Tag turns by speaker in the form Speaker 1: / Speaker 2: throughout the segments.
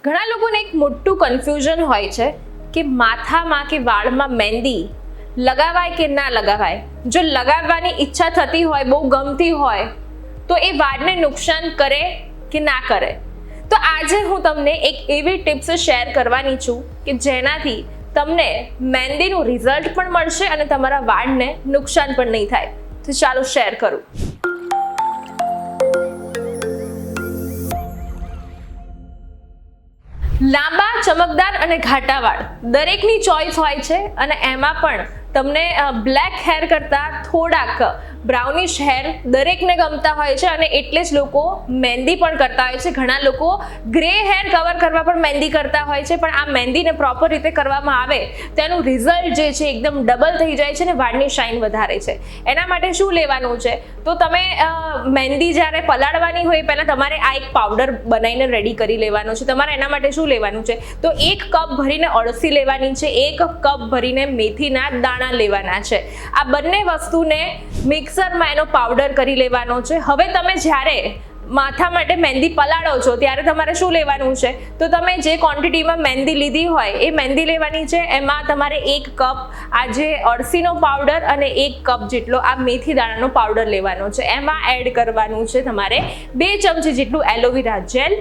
Speaker 1: ઘણા લોકોને એક મોટું કન્ફ્યુઝન હોય છે કે માથામાં કે વાળમાં મહેંદી લગાવાય કે ના લગાવાય. જો લગાવવાની ઈચ્છા થતી હોય, બહુ ગમતી હોય, તો એ વાળને નુકસાન કરે કે ના કરે. તો આજે હું તમને એક એવી ટિપ્સ શેર કરવાની છું કે જેનાથી તમને મહેંદીનું રિઝલ્ટ પણ મળશે અને તમારા વાળને નુકસાન પણ નહીં થાય. તો ચાલો શેર કરું. લાંબા, ચમકદાર અને ઘાટા વાળ દરેકની ચોઈસ હોય છે અને એમાં પણ તમને બ્લેક હેર કરતાં થોડાક બ્રાઉનિશ હેર દરેકને ગમતા હોય છે અને એટલે જ લોકો મહેંદી પણ કરતા હોય છે. ઘણા લોકો ગ્રે હેર કવર કરવા પણ મહેંદી કરતા હોય છે, પણ આ મહેંદીને પ્રોપર રીતે કરવામાં આવે તો એનું રિઝલ્ટ જે છે એકદમ ડબલ થઈ જાય છે અને વાળની શાઇન વધારે છે. એના માટે શું લેવાનું છે? તો તમે મહેંદી જ્યારે પલાળવાની હોય પહેલાં તમારે આ એક પાવડર બનાવીને રેડી કરી લેવાનો છે. તમારે એના માટે શું લેવાનું છે? તો 1 કપ ભરીને અળસી લેવાની છે, 1 કપ ભરીને મેથીના દાણા લેવાના છે. આ બંને વસ્તુને મિક્સરમાં એનો પાવડર કરી લેવાનો છે. હવે તમે જ્યારે માથા માટે મહેંદી પલાળો છો ત્યારે તમારે શું લેવાનું છે? તો તમે જે ક્વોન્ટિટીમાં મહેંદી લીધી હોય એ મહેંદી લેવાની છે. એમાં તમારે 1 કપ આ જે અળસીનો પાવડર અને 1 કપ જેટલો આ મેથી દાણાનો પાવડર લેવાનો છે. એમાં એડ કરવાનું છે તમારે 2 ચમચી જેટલું એલોવેરા જેલ,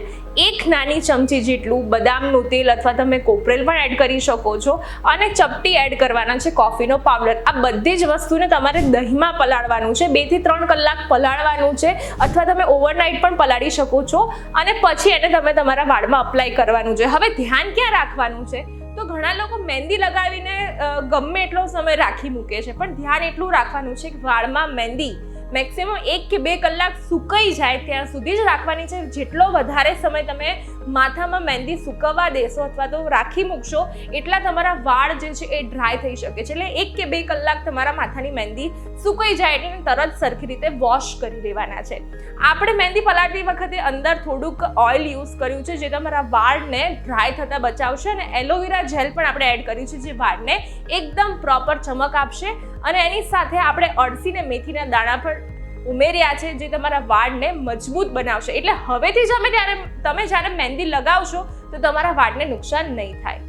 Speaker 1: 1 નાની ચમચી જેટલું બદામનું તેલ અથવા તમે કોપરેલ પણ એડ કરી શકો છો અને ચપટી એડ કરવાના છે કોફીનો પાવડર. આ બધી જ વસ્તુને તમારે દહીંમાં પલાળવાનું છે. 2 થી 3 કલાક પલાળવાનું છે અથવા તમે ઓવરનાઇટ પણ પલાળી શકો છો અને પછી એને તમે તમારા વાળમાં અપ્લાય કરવાનું છે. હવે ધ્યાન ક્યાં રાખવાનું છે? તો ઘણા લોકો મહેંદી લગાવીને ગમે એટલો સમય રાખી મૂકે છે, પણ ધ્યાન એટલું રાખવાનું છે કે વાળમાં મહેંદી મેક્સિમમ 1 કે 2 કલાક સુકાઈ જાય ત્યાં સુધી જ રાખવાની છે. જેટલો વધારે સમય તમે માથામાં મહેંદી સુકવવા દેશો અથવા તો રાખી મૂકશો એટલા તમારા વાળ જે છે એ ડ્રાય થઈ શકે છે. એટલે 1 કે 2 કલાક તમારા માથાની મહેંદી સુકાઈ જાય એટલે તરત સરખી રીતે વોશ કરી લેવાના છે. આપણે મહેંદી પલાળતી વખતે અંદર થોડુંક ઓઇલ યુઝ કર્યું છે જે તમારા વાળને ડ્રાય થતાં બચાવશે અને એલોવેરા જેલ પણ આપણે એડ કર્યું છે જે વાળને એકદમ પ્રોપર ચમક આપશે અને એની સાથે આપણે અળસી ને મેથીના દાણા પણ ઉમેર્યા છે જે તમારા વાળને મજબૂત બનાવશે. એટલે હવેથી તમે જ્યારે મહેંદી લગાવશો તો તમારા વાળને નુકસાન નહીં થાય.